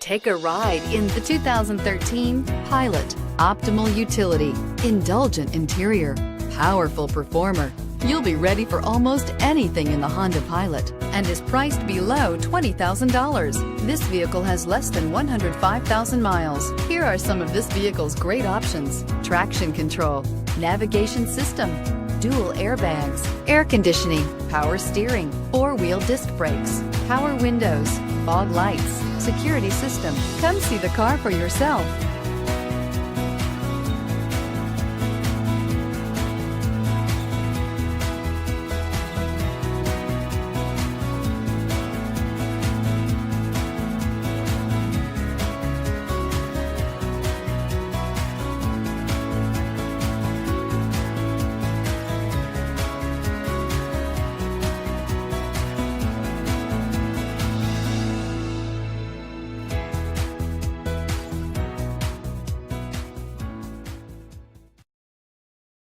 Take a ride in the 2013 Pilot. Optimal utility, indulgent interior, powerful performer. You'll be ready for almost anything in the Honda Pilot and is priced below $20,000. This vehicle has less than 105,000 miles. Here are some of this vehicle's great options: traction control, navigation system, dual airbags, air conditioning, power steering, four-wheel disc brakes, power windows, fog lights, security system. Come see the car for yourself.